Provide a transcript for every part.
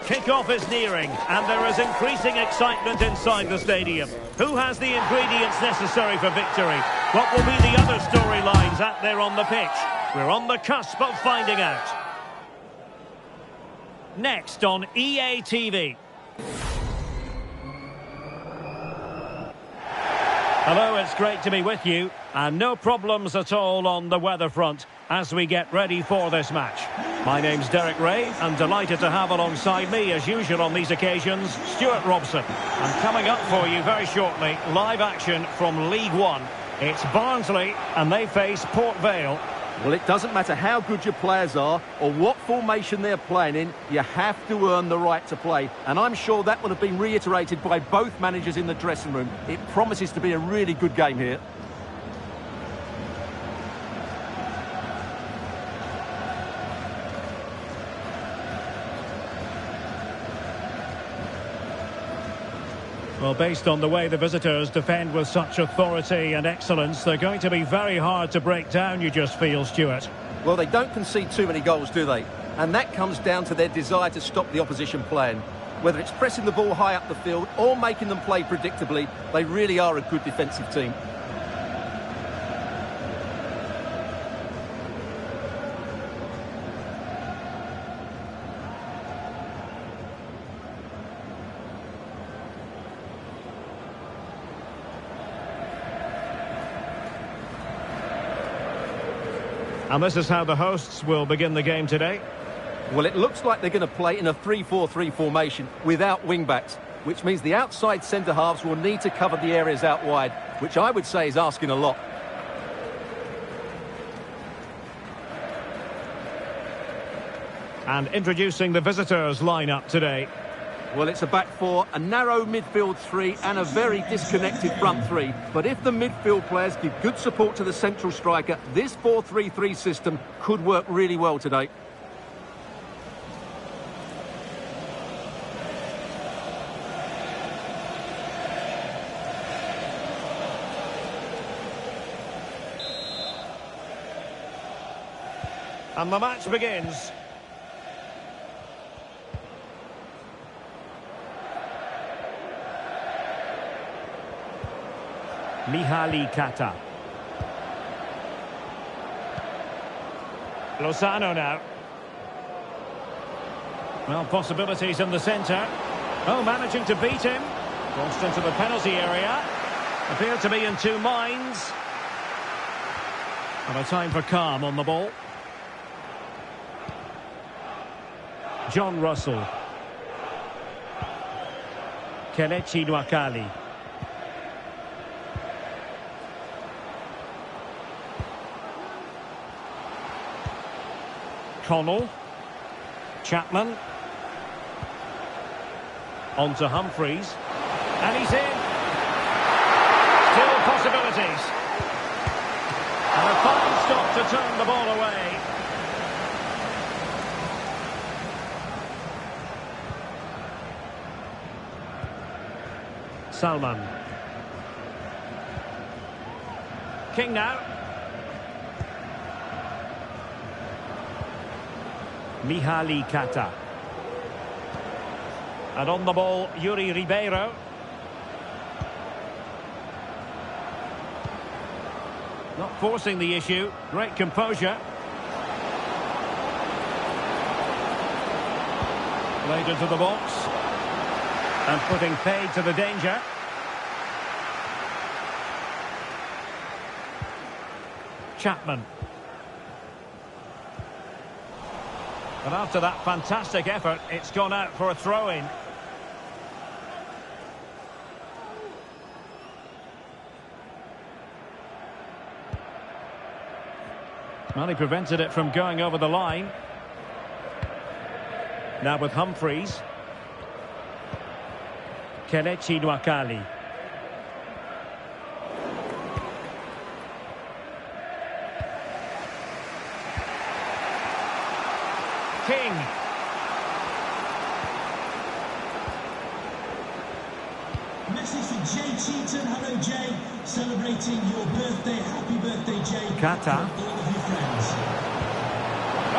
Kick-off is nearing, and there is increasing excitement inside the stadium. Who has the ingredients necessary for victory? What will be the other storylines out there on the pitch? We're on the cusp of finding out. Next on EA TV. Hello, it's great to be with you, and no problems at all on the weather front as we get ready for this match. My name's Derek Ray, and delighted to have alongside me, as usual on these occasions, Stuart Robson. And coming up for you very shortly, live action from League One. It's Barnsley, and they face Port Vale. Well, it doesn't matter how good your players are or what formation they're playing in, you have to earn the right to play. And I'm sure that will have been reiterated by both managers in the dressing room. It promises to be a really good game here. Well, based on the way the visitors defend with such authority and excellence, they're going to be very hard to break down, you just feel, Stuart. Well, they don't concede too many goals, do they? And that comes down to their desire to stop the opposition playing. Whether it's pressing the ball high up the field or making them play predictably, they really are a good defensive team. And this is how the hosts will begin the game today. Well, it looks like they're going to play in a 3-4-3 formation without wing-backs, which means the outside centre-halves will need to cover the areas out wide, which I would say is asking a lot. And introducing the visitors' lineup today. Well, it's a back four, a narrow midfield three and a very disconnected front three. But if the midfield players give good support to the central striker, this 4-3-3 system could work really well today. And the match begins. Mihali Kata. Lozano now. Well, possibilities in the centre. Oh, managing to beat him. Crossed into the penalty area. Appeared to be in two minds. And a time for calm on the ball. John Russell. Kelechi Nwakali. Connell. Chapman. On to Humphreys. And he's in. Still possibilities. And a fine stop to turn the ball away. Salman. King now. Mihali Kata. And on the ball, Yuri Ribeiro. Not forcing the issue. Great composure. Played into the box. And putting paid to the danger. Chapman. But after that fantastic effort, it's gone out for a throw-in. Well, he prevented it from going over the line. Now with Humphreys. Kelechi Nwakali. King. Message to Jay Cheaton. Hello, Jay. Celebrating your birthday. Happy birthday, Jay. Kata. All of your friends.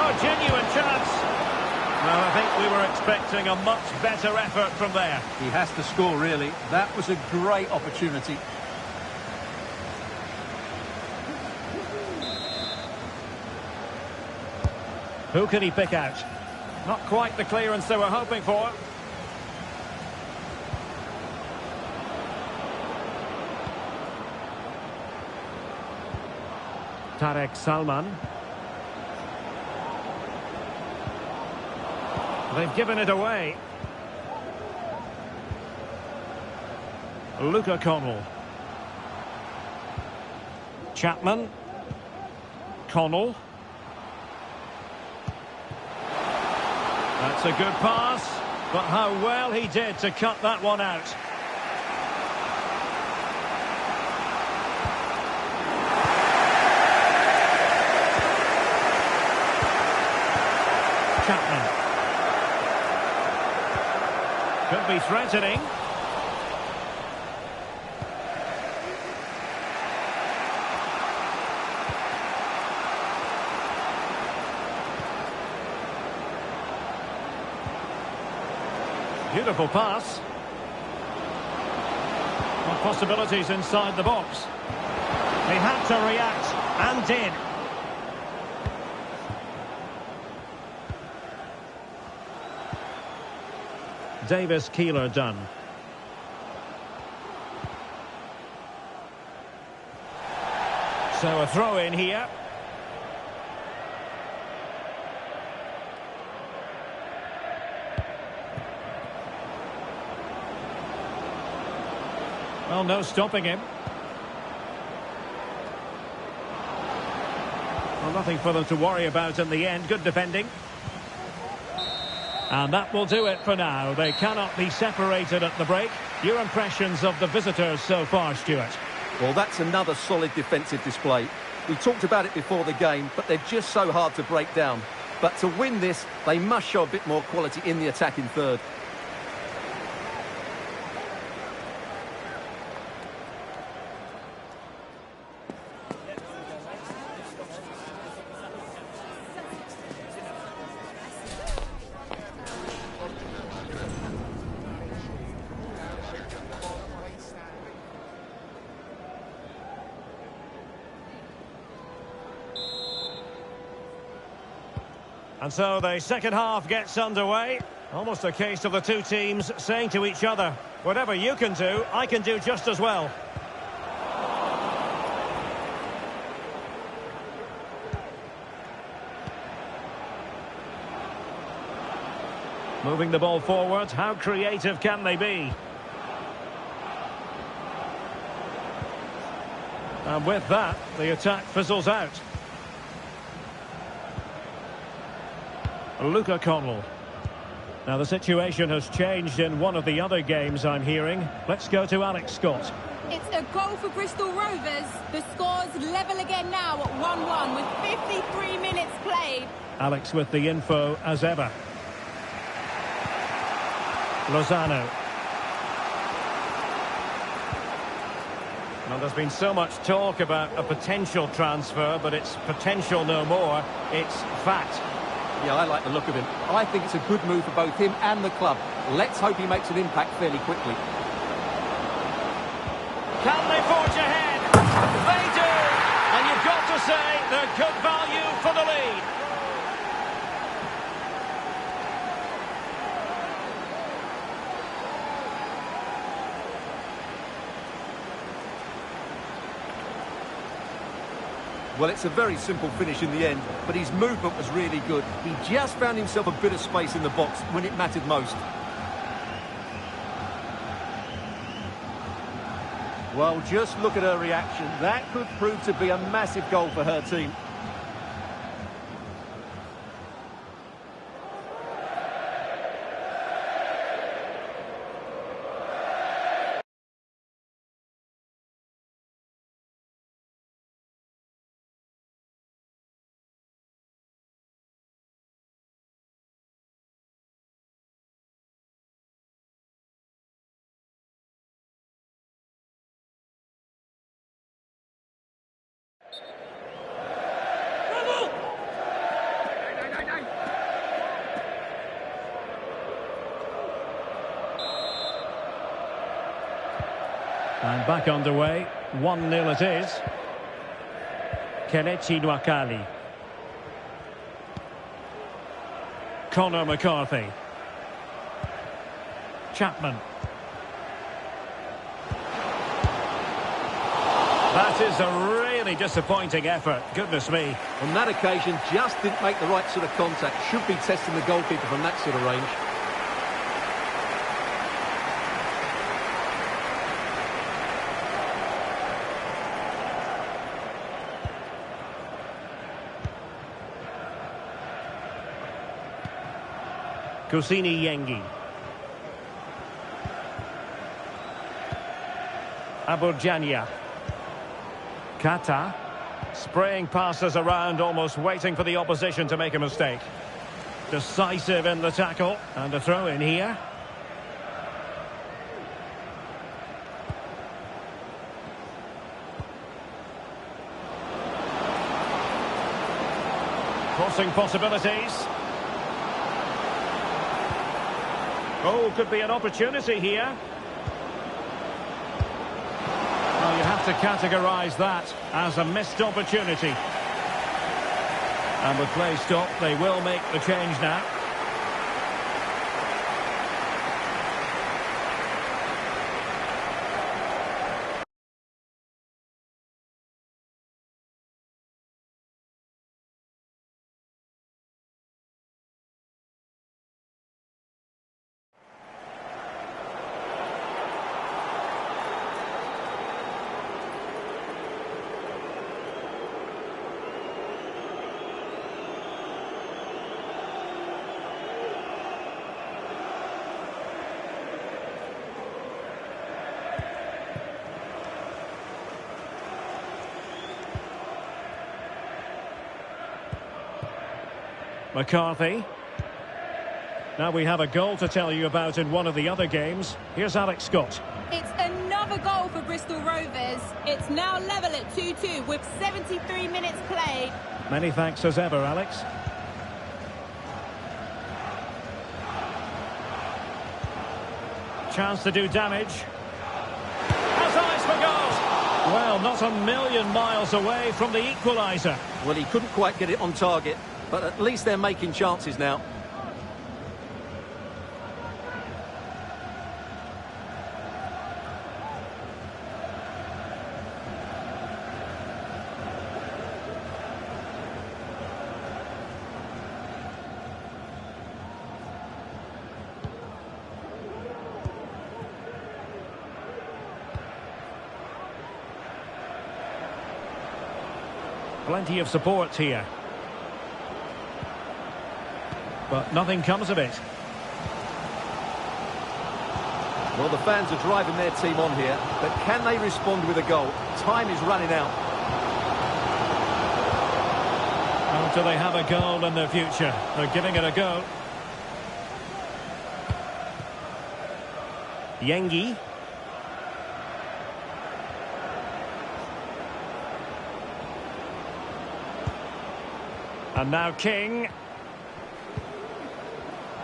Oh, genuine chance. Well, I think we were expecting a much better effort from there. He has to score, really. That was a great opportunity. Who can he pick out? Not quite the clearance they were hoping for. Tarek Salman. They've given it away. Luca Connell. Chapman. Connell. That's a good pass, but how well he did to cut that one out. Chapman. Could be threatening. Beautiful pass. What possibilities inside the box. He had to react, and did. Davis Keeler done. So a throw in here. Well, no stopping him. Well, nothing for them to worry about in the end. Good defending. And that will do it for now. They cannot be separated at the break. Your impressions of the visitors so far, Stuart? Well, that's another solid defensive display. We talked about it before the game, but they're just so hard to break down. But to win this, they must show a bit more quality in the attacking third. And so the second half gets underway. Almost a case of the two teams saying to each other, whatever you can do, I can do just as well. Moving the ball forward, how creative can they be? And with that, the attack fizzles out. Luca Connell. Now the situation has changed in one of the other games I'm hearing. Let's go to Alex Scott. It's a goal for Bristol Rovers. The score's level again now at 1-1 with 53 minutes played. Alex with the info as ever. Lozano. Well, there's been so much talk about a potential transfer, but it's potential no more. It's fact. Yeah, I like the look of him. I think it's a good move for both him and the club. Let's hope he makes an impact fairly quickly. Can they forge ahead? They do! And you've got to say they're good value for the lead. Well, it's a very simple finish in the end, but his movement was really good. He just found himself a bit of space in the box when it mattered most. Well, just look at her reaction. That could prove to be a massive goal for her team. And back underway. 1-0 it is. Kelechi Nwakali. Conor McCarthy. Chapman. That is a really disappointing effort. Goodness me. On that occasion, just didn't make the right sort of contact. Should be testing the goalkeeper from that sort of range. Kusini Yengi. Abujanya. Kata. Spraying passes around, almost waiting for the opposition to make a mistake. Decisive in the tackle. And a throw in here. Crossing possibilities. Oh, could be an opportunity here. Well, you have to categorise that as a missed opportunity. And with play stopped, they will make the change now. McCarthy. Now we have a goal to tell you about in one of the other games. Here's Alex Scott. It's another goal for Bristol Rovers. It's now level at 2-2 with 73 minutes played. Many thanks as ever, Alex. Chance to do damage. Has eyes for goals. Well, not a million miles away from the equaliser. Well, he couldn't quite get it on target, but at least they're making chances now. Plenty of support here. But nothing comes of it. Well, the fans are driving their team on here, but can they respond with a goal? Time is running out. Well, do they have a goal in their future? They're giving it a go. Yengi. And now King.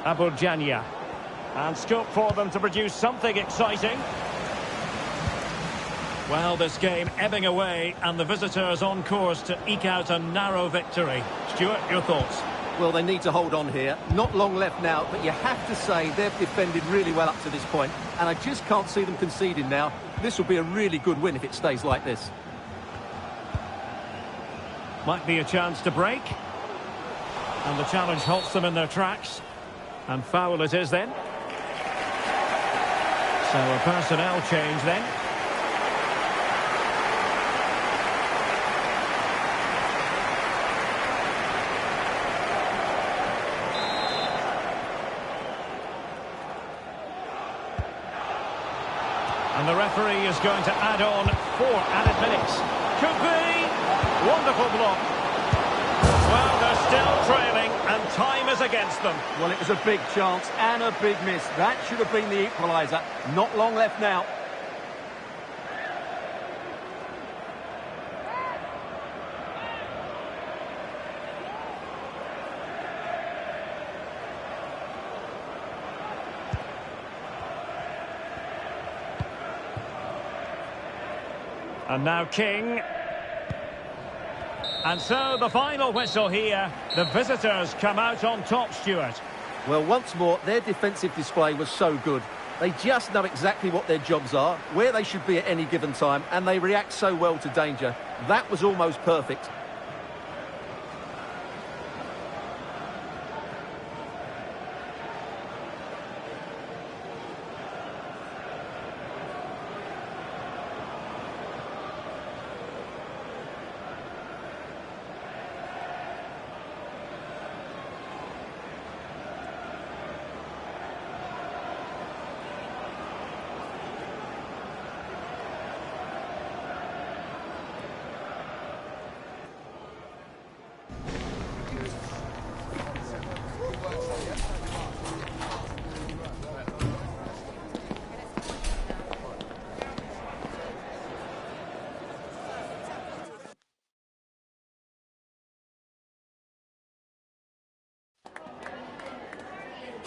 Abujanya. And scope for them to produce something exciting. Well, this game ebbing away, and the visitors on course to eke out a narrow victory. Stuart, your thoughts? Well, they need to hold on here. Not long left now, but you have to say they've defended really well up to this point, and I just can't see them conceding now. This will be a really good win if it stays like this. Might be a chance to break. And the challenge halts them in their tracks. And foul it is then. So a personnel change then. And the referee is going to add on 4 added minutes. Could be. Wonderful block. Well, they're still trailing, and time is against them. Well, it was a big chance and a big miss. That should have been the equaliser. Not long left now. And now King. And so the final whistle here. The visitors come out on top, Stuart. Well, once more, their defensive display was so good. They just know exactly what their jobs are, where they should be at any given time, and they react so well to danger. That was almost perfect.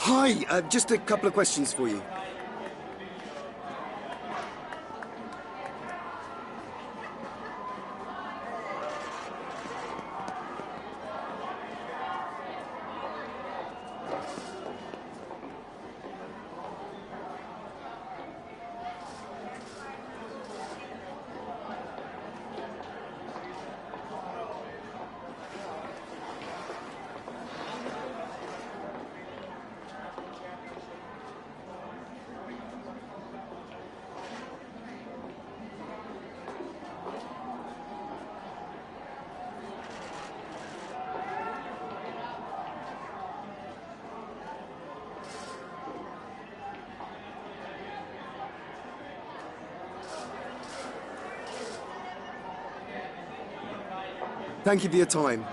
Hi, just a couple of questions for you. Thank you for your time.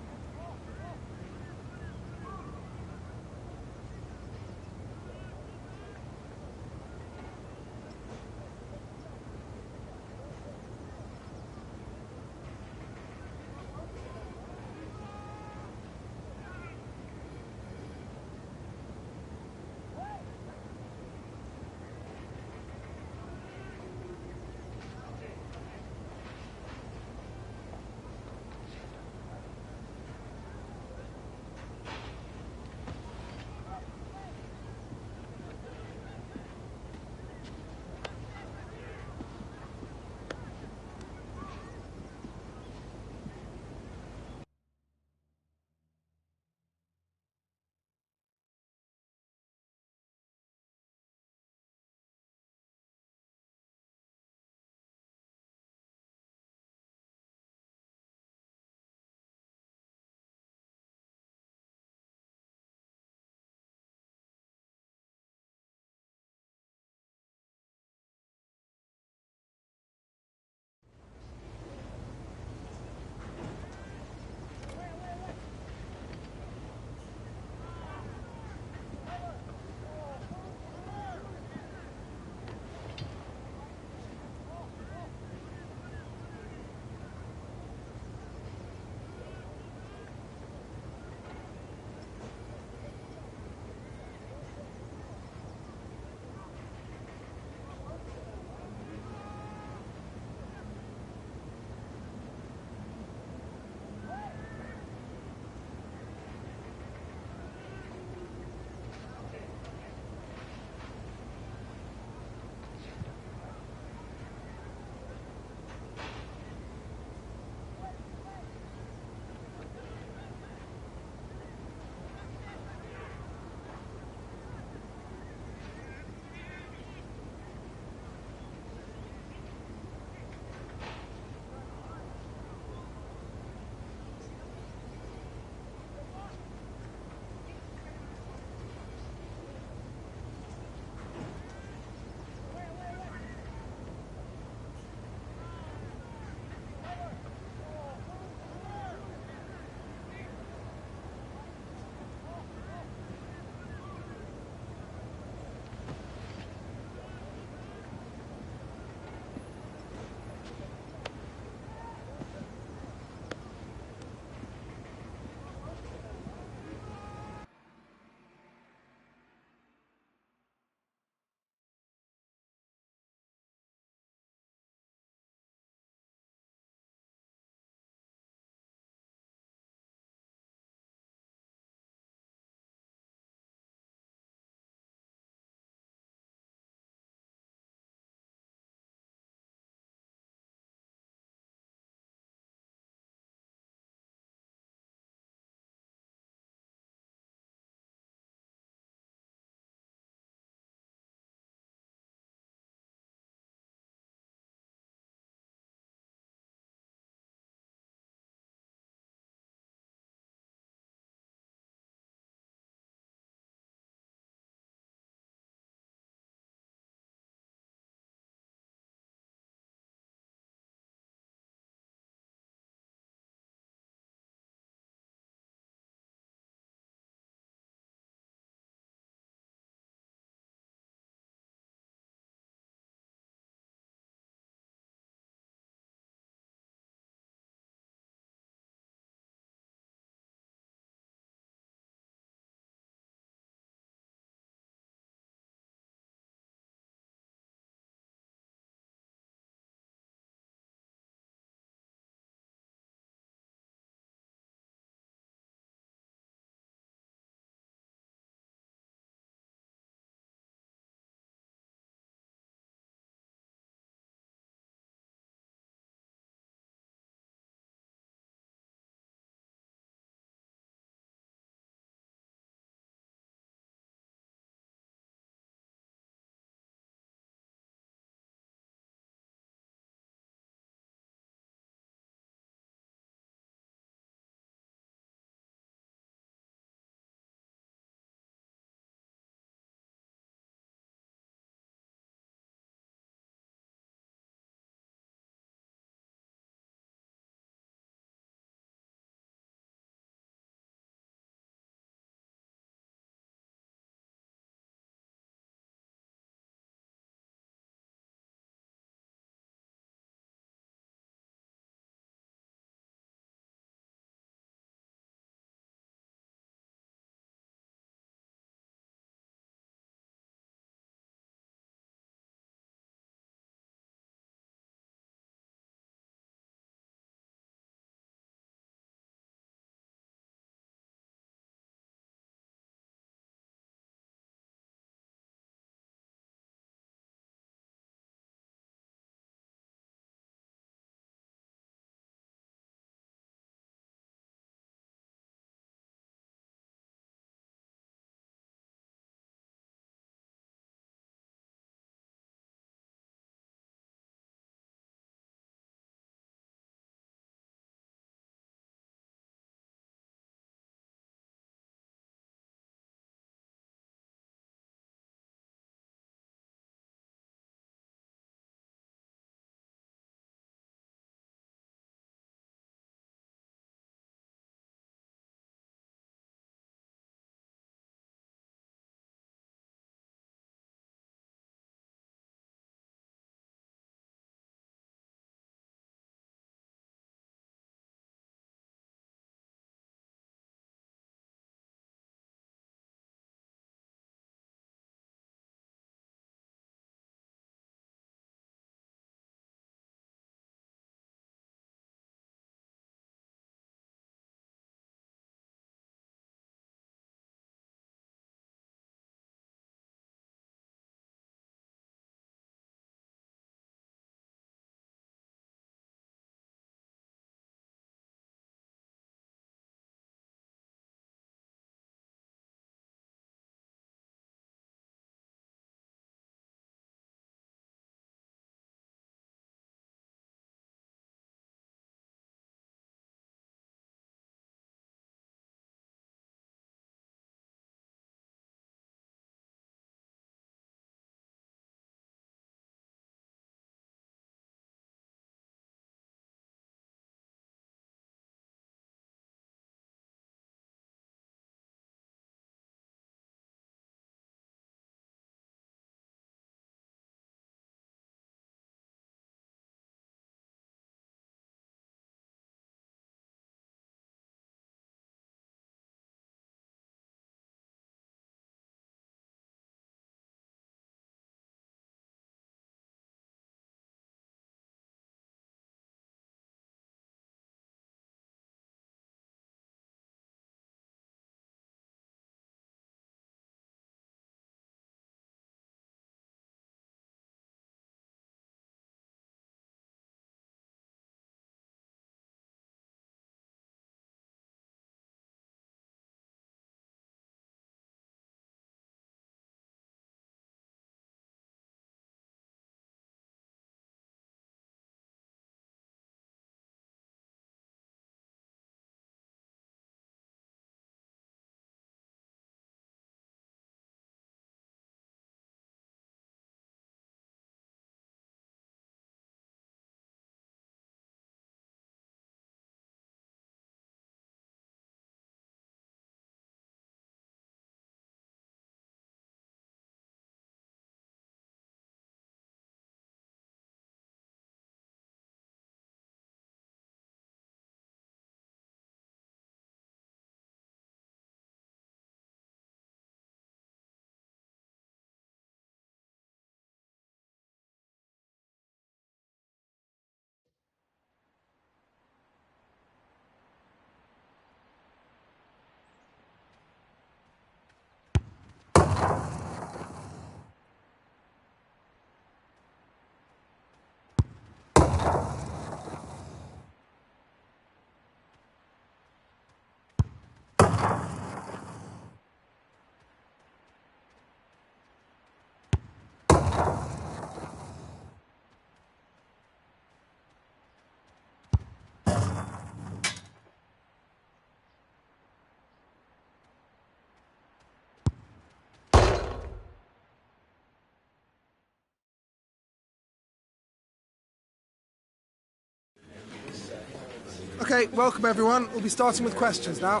Okay, welcome everyone. We'll be starting with questions now.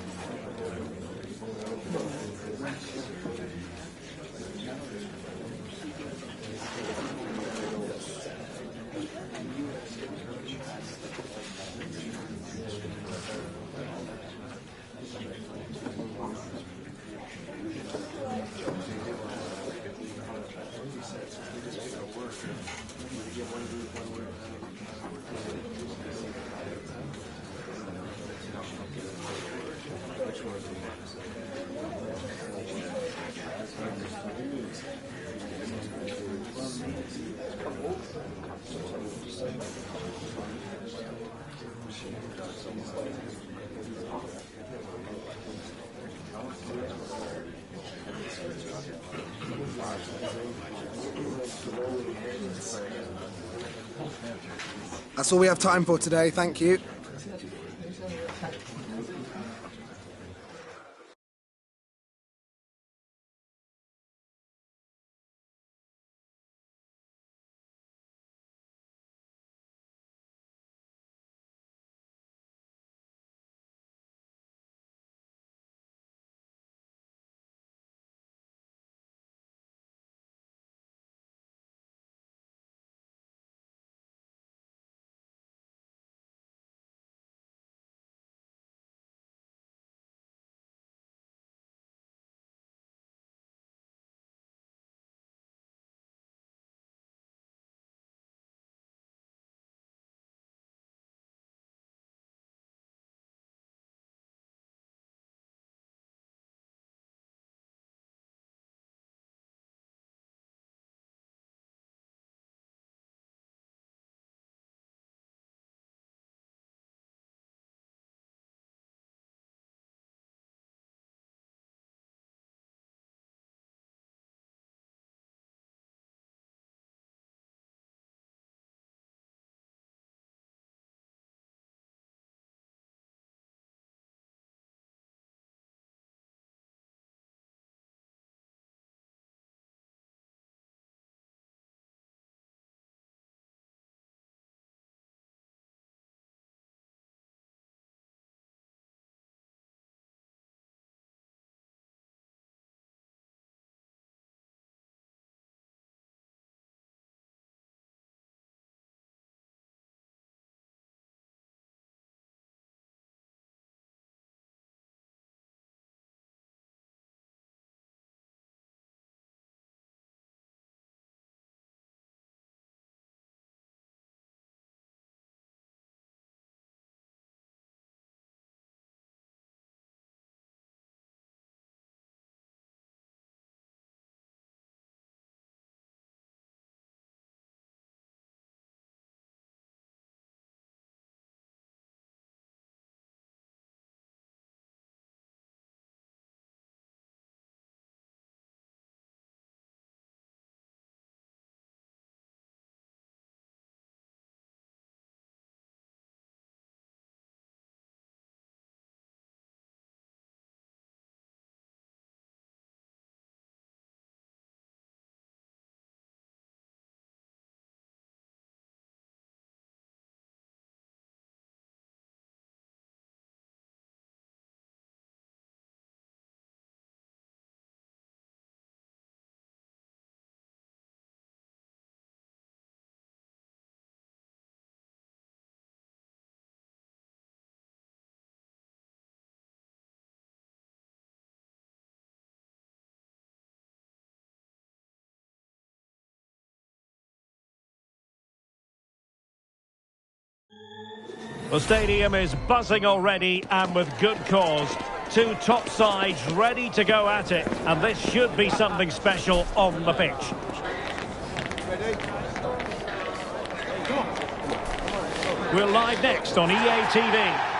That's all we have time for today, thank you. The stadium is buzzing already, and with good cause. Two top sides ready to go at it, and this should be something special on the pitch. We're live next on EA TV.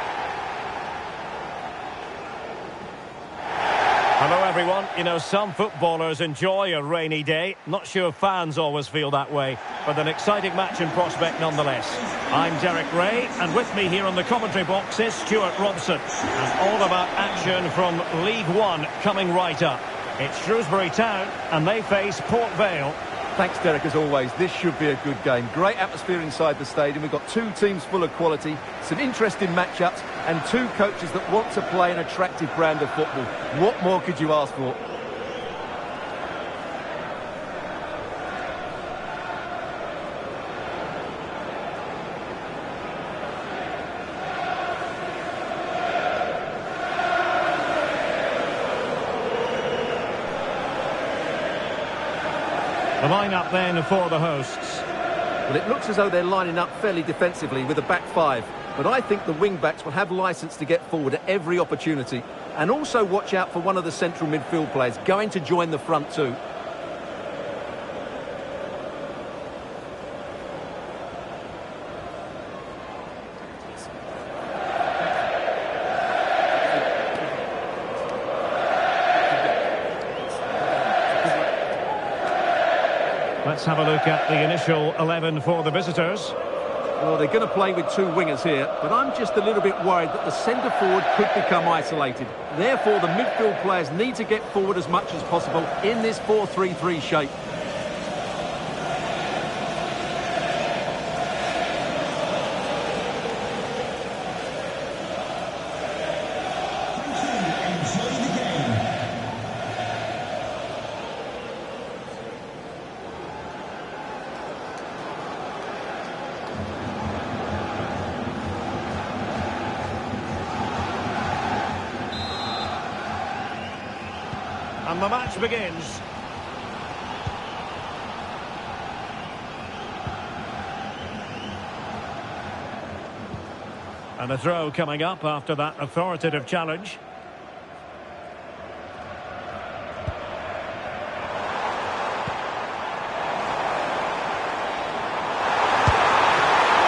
Hello everyone. You know, some footballers enjoy a rainy day. Not sure fans always feel that way, but an exciting match in prospect nonetheless. I'm Derek Ray, and with me here on the commentary box is Stuart Robson. And all about action from League One coming right up. It's Shrewsbury Town, and they face Port Vale. Thanks, Derek, as always. This should be a good game. Great atmosphere inside the stadium. We've got two teams full of quality, some interesting matchups, and two coaches that want to play an attractive brand of football. What more could you ask for? The line-up then for the hosts. Well, it looks as though they're lining up fairly defensively with a back five. But I think the wing-backs will have licence to get forward at every opportunity. And also watch out for one of the central midfield players going to join the front two. Let's have a look at the initial 11 for the visitors. Well, they're going to play with two wingers here, but I'm just a little bit worried that the centre-forward could become isolated. Therefore, the midfield players need to get forward as much as possible in this 4-3-3 shape. And the match begins. And a throw coming up after that authoritative challenge.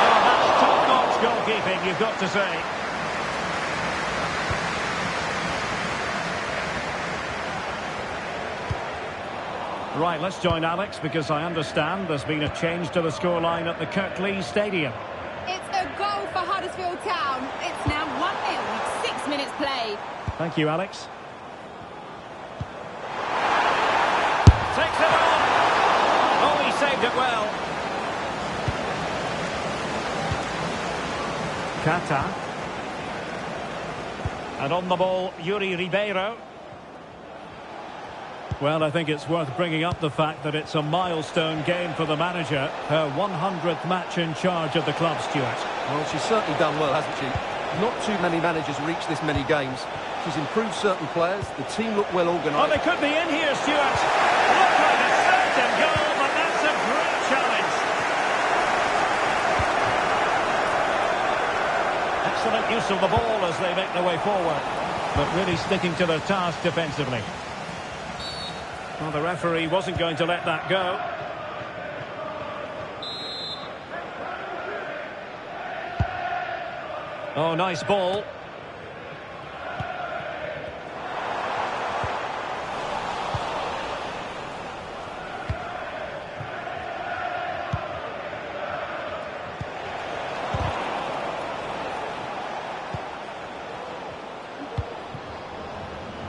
Oh, that's top-notch goalkeeping, you've got to say. Right, let's join Alex because I understand there's been a change to the scoreline at the Kirklees Stadium. It's a goal for Huddersfield Town. It's now 1-0 with 6 minutes played. Thank you, Alex. Takes it on. Oh, he saved it well. Kata. And on the ball, Yuri Ribeiro. Well, I think it's worth bringing up the fact that it's a milestone game for the manager. Her 100th match in charge of the club, Stuart. Well, she's certainly done well, hasn't she? Not too many managers reach this many games. She's improved certain players. The team look well organised. Oh, they could be in here, Stuart. Look like a certain goal, but that's a great challenge. Excellent use of the ball as they make their way forward, but really sticking to their task defensively. Well, the referee wasn't going to let that go. Oh, nice ball.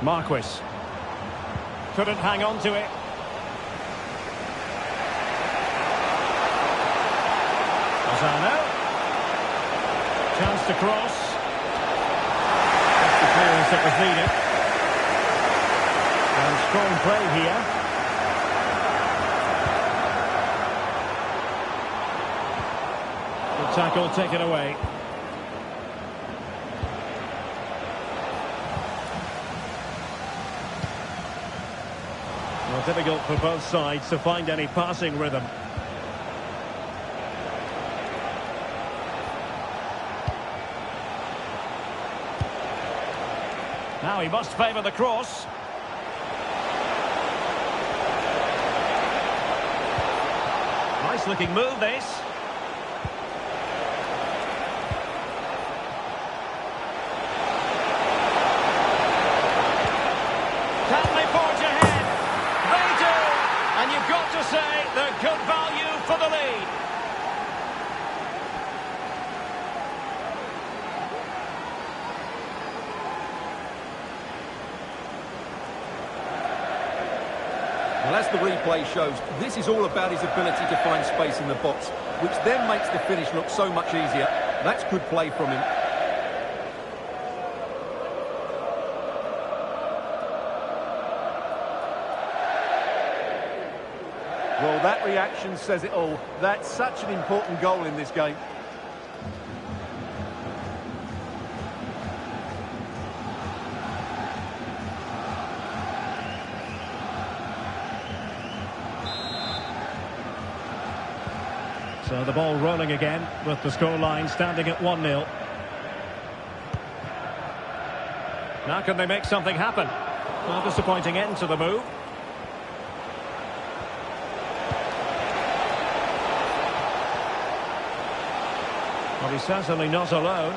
Marquis. Couldn't hang on to it. Lozano. Chance to cross. That's the clearance that was needed. And strong play here. Good tackle taken away. Well, difficult for both sides to find any passing rhythm. Now he must favour the cross. Nice looking move, this. Can they forge ahead? They do! And you've got to say they're good value for the lead. Well, as the replay shows, this is all about his ability to find space in the box, which then makes the finish look so much easier. That's good play from him. Well, that reaction says it all. That's such an important goal in this game. So the ball rolling again with the scoreline standing at 1-0. Now can they make something happen? Well, disappointing end to the move. Well, he's certainly not alone.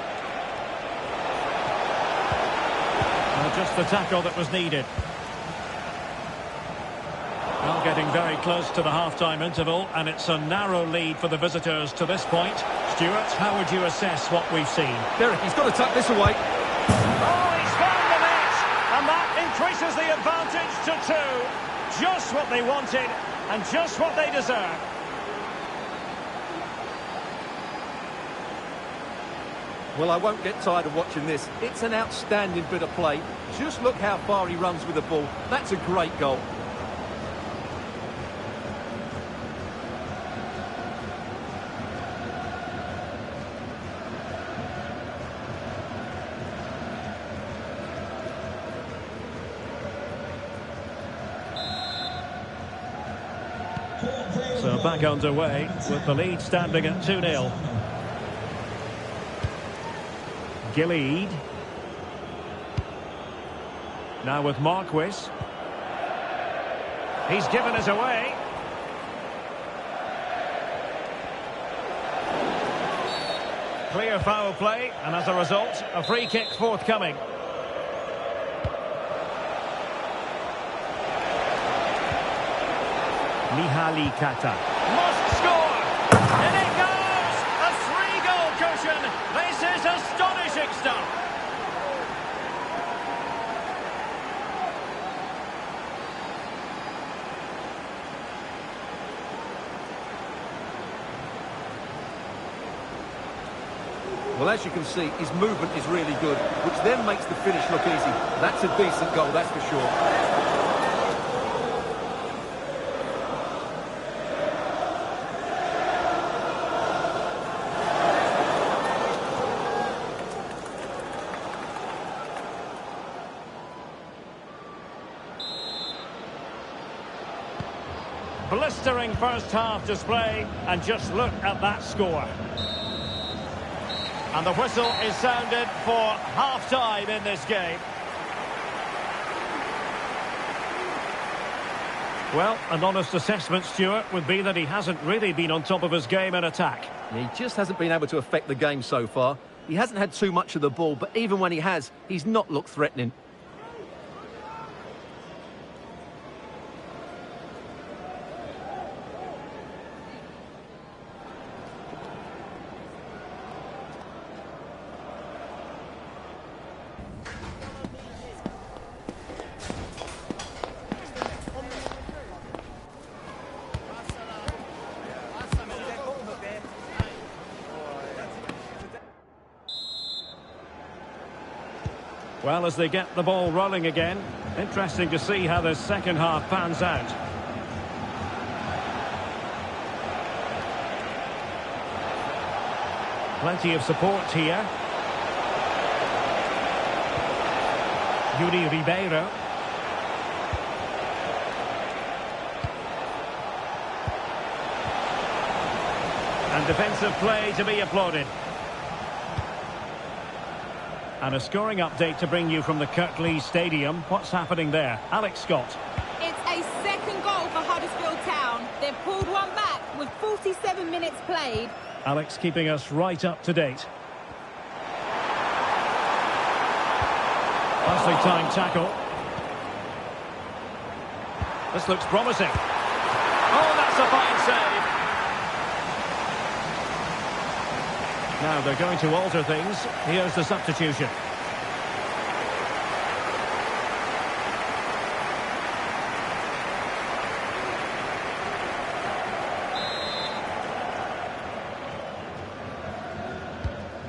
Well, just the tackle that was needed. Well, getting very close to the half-time interval, and it's a narrow lead for the visitors to this point. Stuart, how would you assess what we've seen? Derek, he's got to tuck this away. Oh, he's found the net! And that increases the advantage to 2. Just what they wanted, and just what they deserve. Well, I won't get tired of watching this. It's an outstanding bit of play. Just look how far he runs with the ball. That's a great goal. So back underway with the lead standing at 2-0. Gilead. Now with Marquis. He's given us away. Clear foul play, and as a result, a free kick forthcoming. Mihali Kata. Must score! And it goes! A 3-goal cushion! This is astonishing stuff! Well, as you can see, his movement is really good, which then makes the finish look easy. That's a decent goal, that's for sure. Blistering first half display, and just look at that score. And the whistle is sounded for half-time in this game. Well, an honest assessment, Stuart, would be that he hasn't really been on top of his game in attack. He just hasn't been able to affect the game so far. He hasn't had too much of the ball, but even when he has, he's not looked threatening. Well, as they get the ball rolling again, interesting to see how the second half pans out. Plenty of support here. Yuri Ribeiro. And defensive play to be applauded. And a scoring update to bring you from the Kirklees Stadium. What's happening there? Alex Scott. It's a second goal for Huddersfield Town. They've pulled one back with 47 minutes played. Alex keeping us right up to date. Nicely timed tackle. This looks promising. Oh, that's a fine save. Now they're going to alter things. Here's the substitution.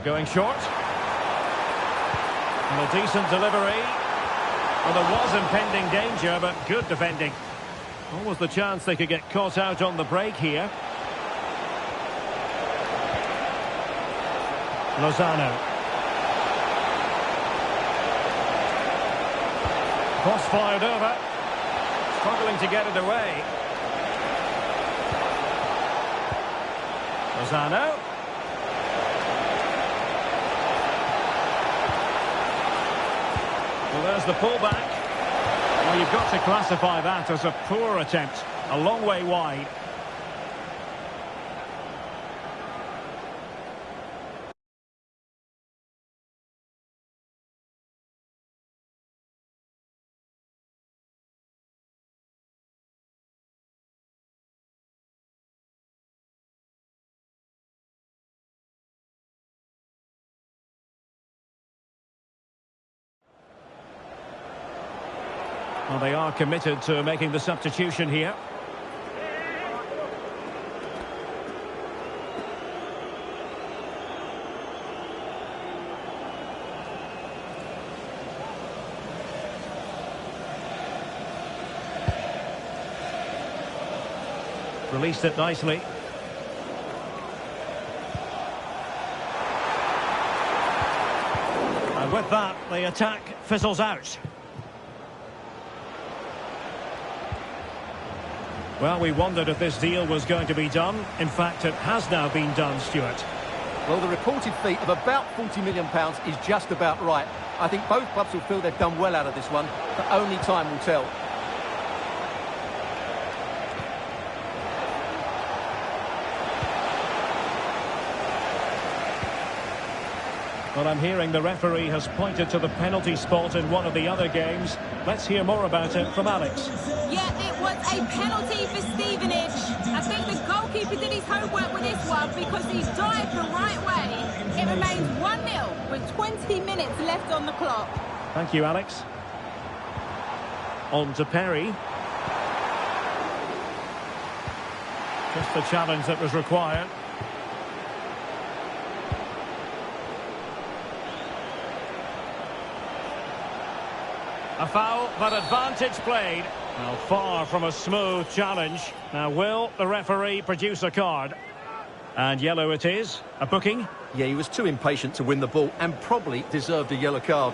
Going short. And a decent delivery. Well, there was impending danger, but good defending. Almost the chance they could get caught out on the break here. Lozano. Cross fired over. Struggling to get it away. Lozano. Well, there's the pullback. Well, you've got to classify that as a poor attempt. A long way wide. Well, they are committed to making the substitution here. Released it nicely. And with that, the attack fizzles out. Well, we wondered if this deal was going to be done. In fact, it has now been done, Stuart. Well, the reported fee of about £40 million is just about right. I think both clubs will feel they've done well out of this one, but only time will tell. Well, I'm hearing the referee has pointed to the penalty spot in one of the other games. Let's hear more about it from Alex. Yeah, it was a penalty for Stevenage. I think the goalkeeper did his homework with this one because he dived the right way. It remains 1-0 with 20 minutes left on the clock. Thank you, Alex. On to Perry. Just the challenge that was required. A foul, but advantage played. Well, far from a smooth challenge. Now, will the referee produce a card? And yellow it is. A booking. Yeah, he was too impatient to win the ball and probably deserved a yellow card.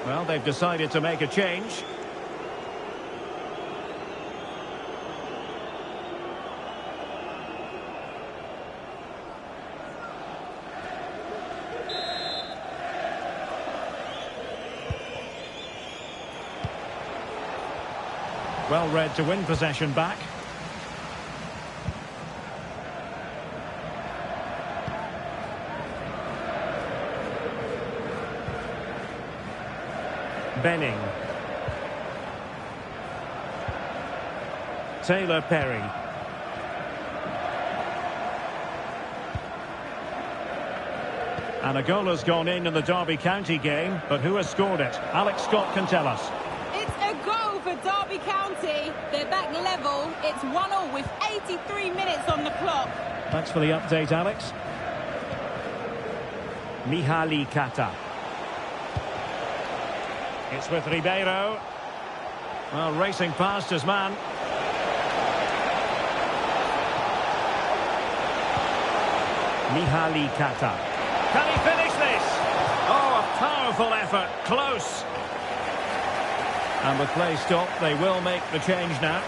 Well, they've decided to make a change. Well read to win possession back. Benning. Taylor Perry. And a goal has gone in the Derby County game, but who has scored it? Alex Scott can tell us. It's a goal for Derby County. They're back level. It's 1-1 with 83 minutes on the clock. Thanks for the update, Alex. Mihaly Kata. It's with Ribeiro. Well, racing past his man. Mihaly Kata. Can he finish this? Oh, a powerful effort. Close. And with play stopped, they will make the change now.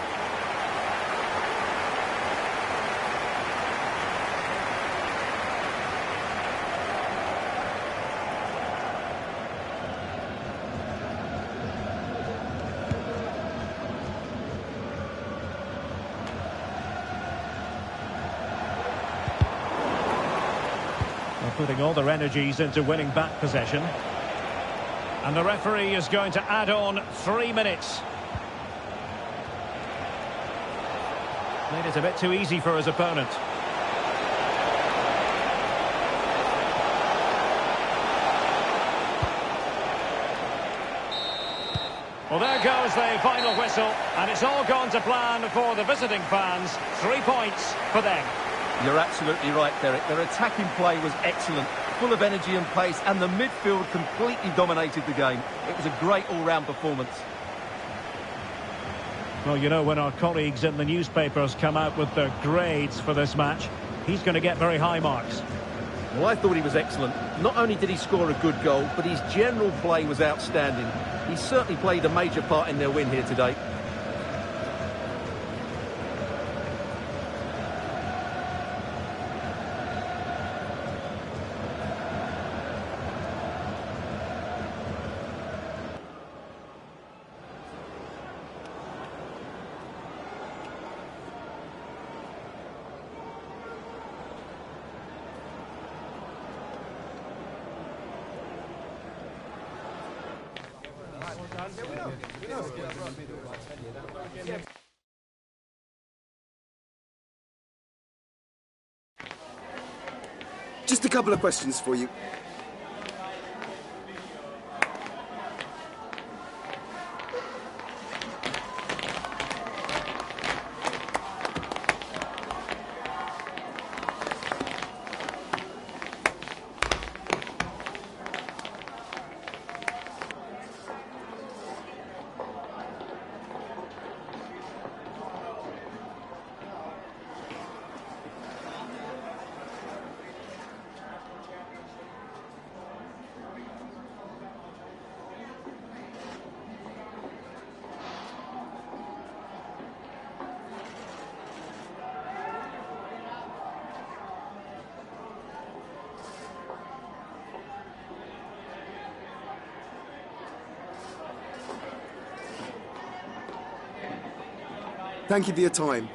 Putting all their energies into winning back possession. And the referee is going to add on 3 minutes. Made it a bit too easy for his opponent. Well, there goes the final whistle, and it's all gone to plan for the visiting fans. 3 points for them. You're absolutely right, Derek. Their attacking play was excellent, full of energy and pace, and the midfield completely dominated the game. It was a great all-round performance. Well, you know, when our colleagues in the newspapers come out with their grades for this match, he's going to get very high marks. Well, I thought he was excellent. Not only did he score a good goal, but his general play was outstanding. He certainly played a major part in their win here today. Just a couple of questions for you. Thank you for your time.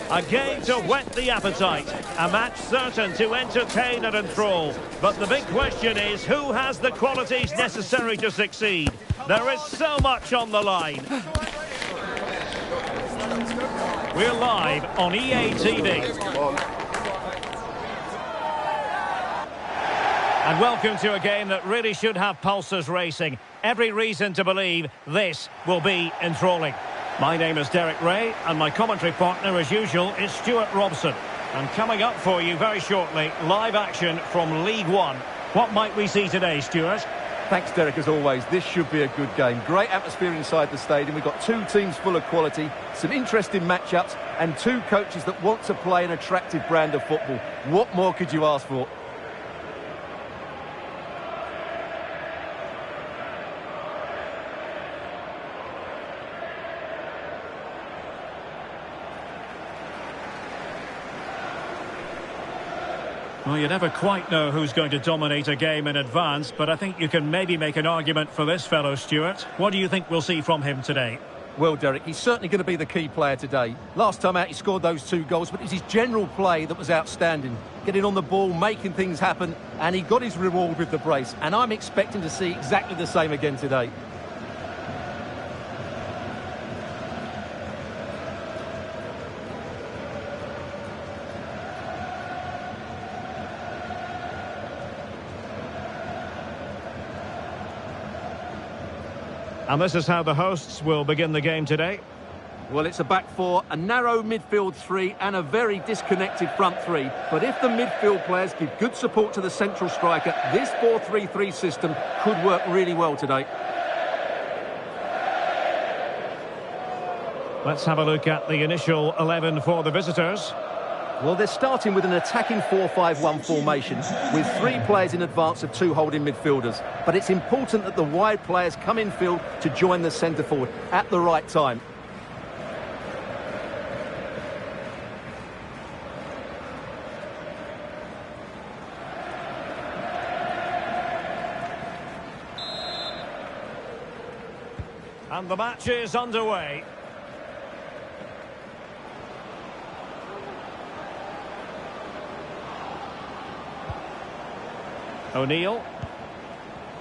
A game to whet the appetite. A match certain to entertain and enthrall. But the big question is, who has the qualities necessary to succeed? There is so much on the line. We're live on EA TV. And welcome to a game that really should have pulses racing. Every reason to believe this will be enthralling. My name is Derek Ray, and my commentary partner, as usual, is Stuart Robson. And coming up for you very shortly, live action from League One. What might we see today, Stuart? Thanks, Derek, as always. This should be a good game. Great atmosphere inside the stadium. We've got two teams full of quality, some interesting matchups, and two coaches that want to play an attractive brand of football. What more could you ask for? Well, you never quite know who's going to dominate a game in advance, but I think you can maybe make an argument for this fellow, Stuart. What do you think we'll see from him today? Well, Derek, he's certainly going to be the key player today. Last time out, he scored those 2 goals, but it was his general play that was outstanding. Getting on the ball, making things happen, and he got his reward with the brace. And I'm expecting to see exactly the same again today. And this is how the hosts will begin the game today. Well, it's a back 4, a narrow midfield 3 and a very disconnected front 3. But if the midfield players give good support to the central striker, this 4-3-3 system could work really well today. Let's have a look at the initial 11 for the visitors. Well, they're starting with an attacking 4-5-1 formation with 3 players in advance of 2 holding midfielders. But it's important that the wide players come in field to join the centre forward at the right time. And the match is underway. O'Neill,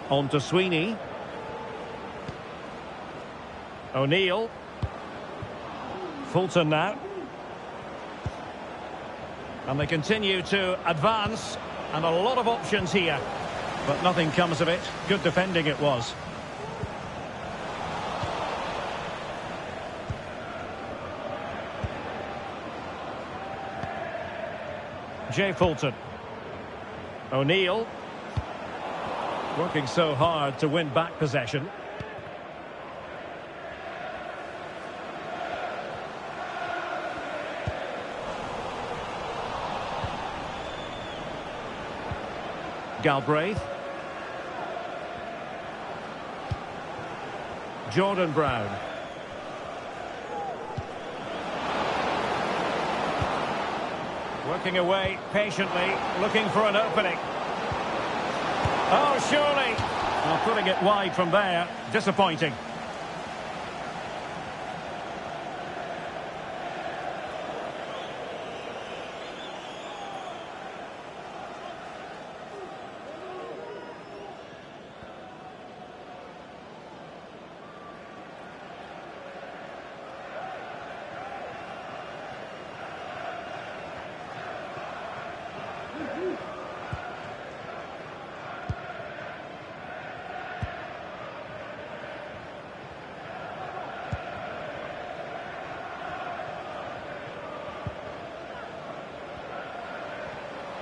on to Sweeney. O'Neill. Fulton now. And they continue to advance, and a lot of options here. But nothing comes of it. Good defending it was. Jay Fulton. O'Neill. Working so hard to win back possession. Galbraith. Jordan Brown. Working away patiently, looking for an opening. Oh, surely. Well, putting it wide from there. Disappointing.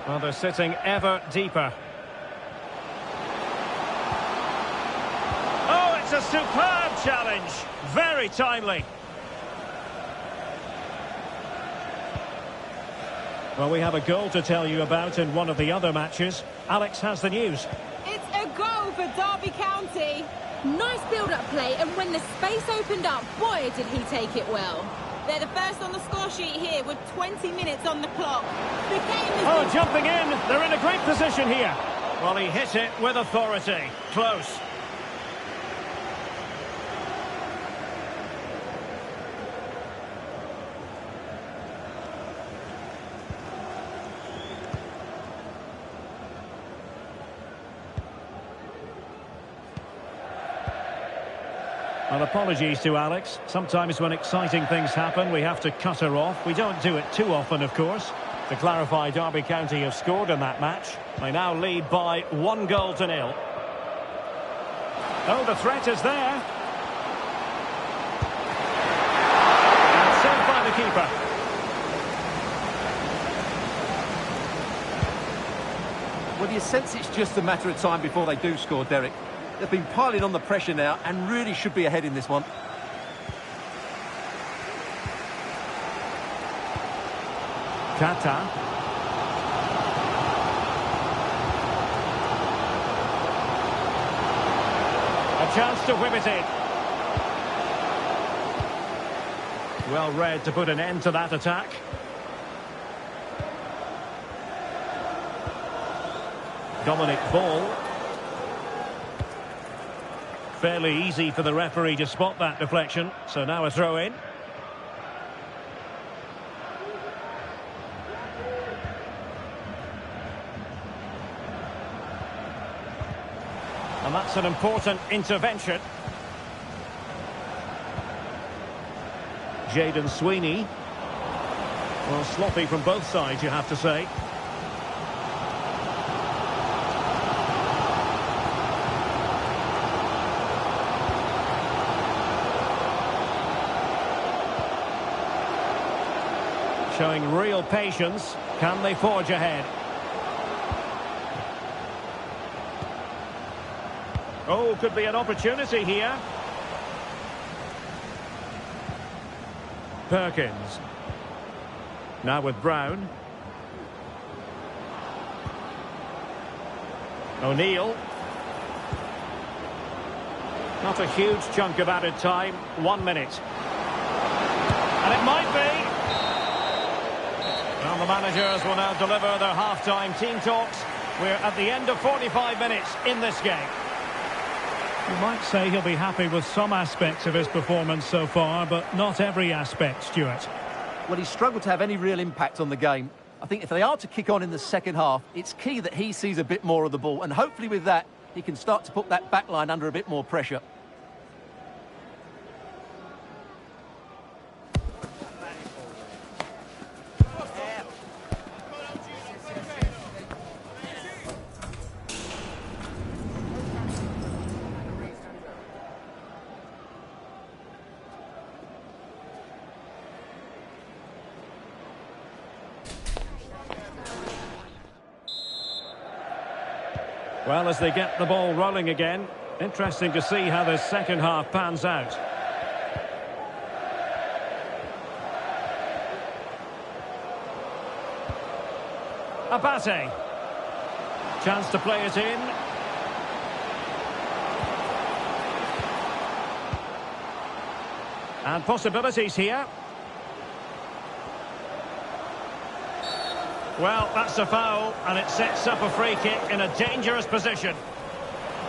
Well, they're sitting ever deeper. Oh, it's a superb challenge. Very timely. Well, we have a goal to tell you about in one of the other matches. Alex has the news. It's a goal for Derby County. Nice build-up play, and when the space opened up, boy, did he take it well. They're the first on the score sheet here with 20 minutes on the clock. The game is... Jumping in. They're in a great position here. Well, he hit it with authority. Close. And apologies to Alex. Sometimes when exciting things happen, we have to cut her off. We don't do it too often, of course. To clarify, Derby County have scored in that match. They now lead by 1-0. Oh, the threat is there. And saved by the keeper. Well, do you sense it's just a matter of time before they do score, Derek? They've been piling on the pressure now and really should be ahead in this one. Kata. A chance to whip it in. Well read to put an end to that attack. Dominic Ball. Fairly easy for the referee to spot that deflection. So now a throw in. And that's an important intervention. Jaden Sweeney. Well, sloppy from both sides, you have to say. Showing real patience. Can they forge ahead? Oh, could be an opportunity here. Perkins. Now with Brown. O'Neill. Not a huge chunk of added time. 1 minute. And it might be. Well, the managers will now deliver their half-time team talks. We're at the end of 45 minutes in this game. You might say he'll be happy with some aspects of his performance so far, but not every aspect, Stuart. Well, he's struggled to have any real impact on the game. I think if they are to kick on in the second half, it's key that he sees a bit more of the ball, and hopefully with that, he can start to put that back line under a bit more pressure. Well, as they get the ball rolling again, interesting to see how the second half pans out. Abate. Chance to play it in. And possibilities here. Well, that's a foul, and it sets up a free kick in a dangerous position.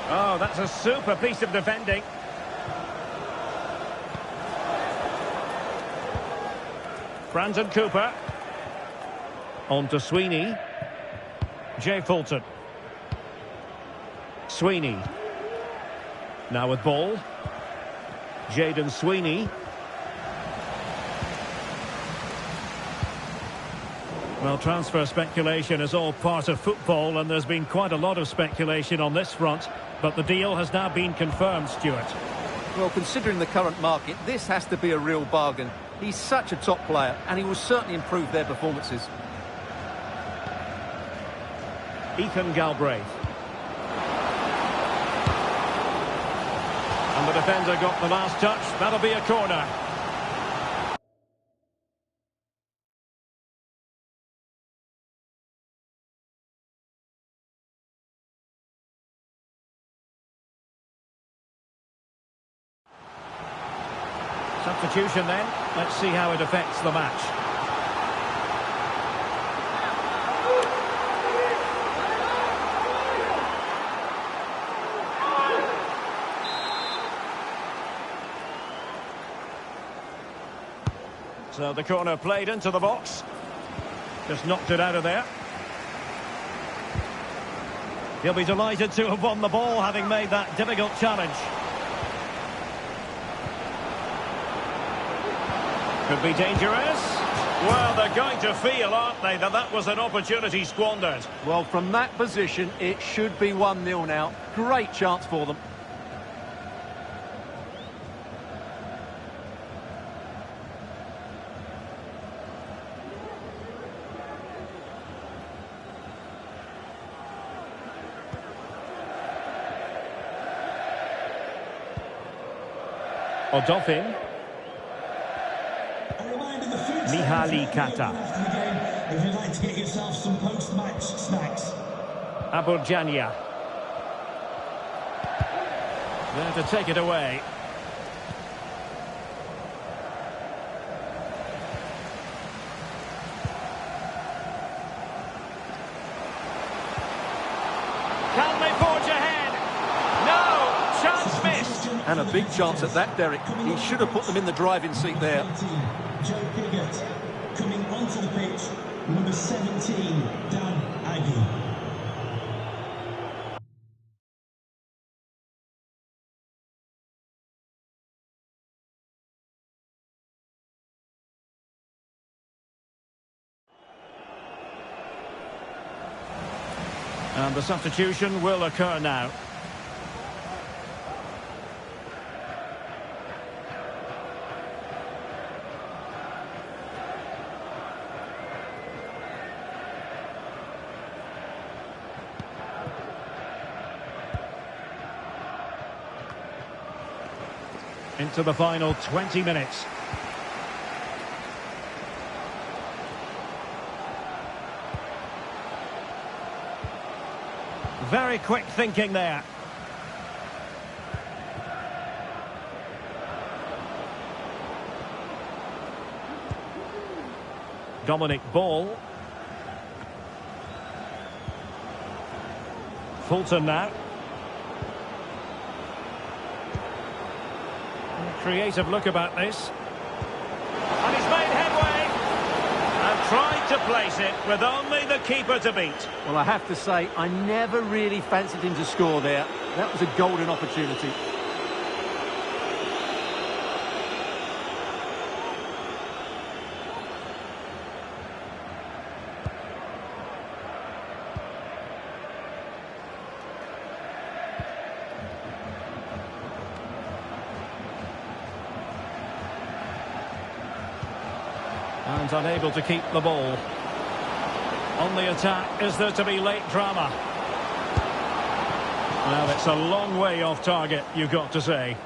Oh, that's a super piece of defending. Brandon Cooper. On to Sweeney. Jay Fulton. Sweeney. Now with ball. Jaden Sweeney. Well, transfer speculation is all part of football, and there's been quite a lot of speculation on this front, but the deal has now been confirmed, Stuart. Well, considering the current market, this has to be a real bargain. He's such a top player, and he will certainly improve their performances. Ethan Galbraith. And the defender got the last touch. That'll be a corner. Substitution then. Let's see how it affects the match. So the corner played into the box. Just knocked it out of there. He'll be delighted to have won the ball, having made that difficult challenge. Could be dangerous. Well, they're going to feel, aren't they, that that was an opportunity squandered. Well, from that position, it should be 1-0 now. Great chance for them. Odofin. Mihali Kata. If you'd like to get yourself some post-match snacks. Aburjania. There to take it away. Can they forge ahead? No! Chance missed! And a big chance at that, Derek. He should have put them in the driving seat there. Joe Piggott coming onto the pitch, number 17, Dan Aggie. And the substitution will occur now. Into the final 20 minutes. Very quick thinking there. Dominic Ball. Fulton now. Creative look about this. And he's made headway. And tried to place it with only the keeper to beat. Well, I have to say, I never really fancied him to score there. That was a golden opportunity. And unable to keep the ball. On the attack, is there to be late drama? Well, it's a long way off target, you've got to say.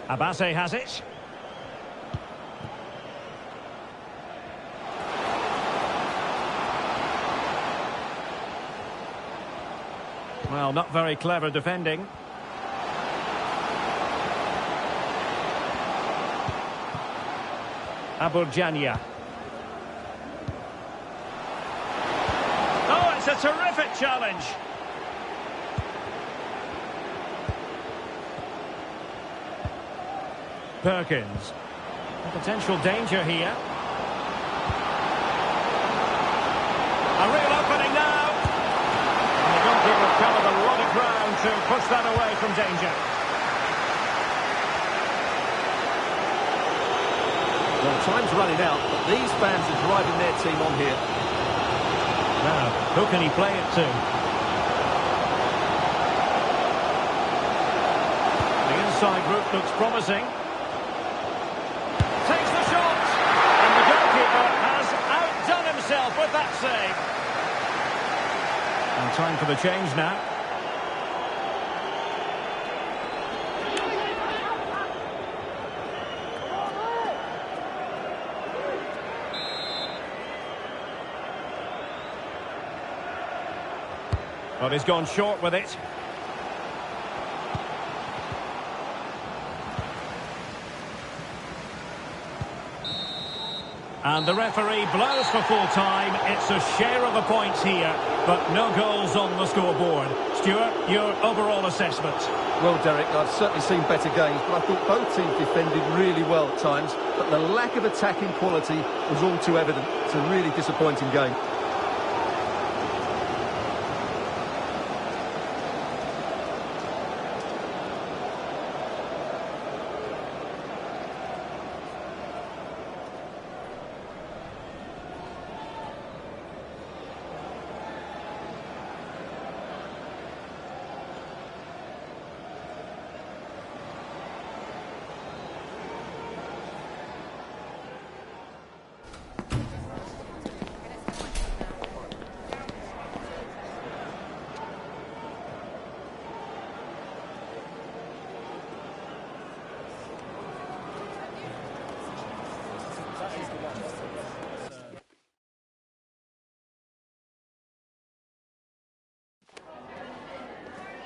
Abase has it. Well, not very clever defending. Aburjania. Oh, it's a terrific challenge. Perkins. A potential danger here. A real opening now. And the goalkeeper covered a lot of ground to push that away from danger. Well, time's running out, but these fans are driving their team on here. Now, who can he play it to? The inside route looks promising. Takes the shot, and the goalkeeper has outdone himself with that save. And time for the change now. But he's gone short with it. And the referee blows for full time. It's a share of the points here, but no goals on the scoreboard. Stuart, your overall assessment? Well, Derek, I've certainly seen better games, but I thought both teams defended really well at times, but the lack of attacking quality was all too evident. It's a really disappointing game.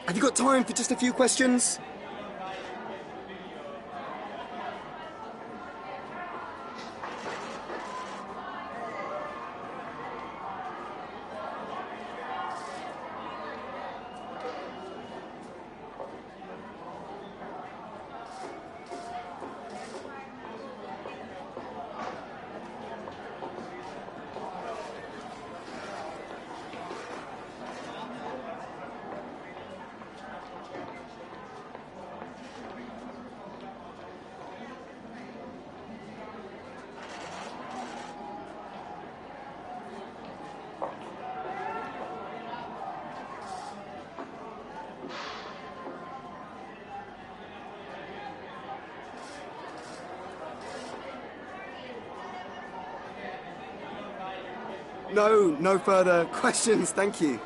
Have you got time for just a few questions? No further questions, thank you.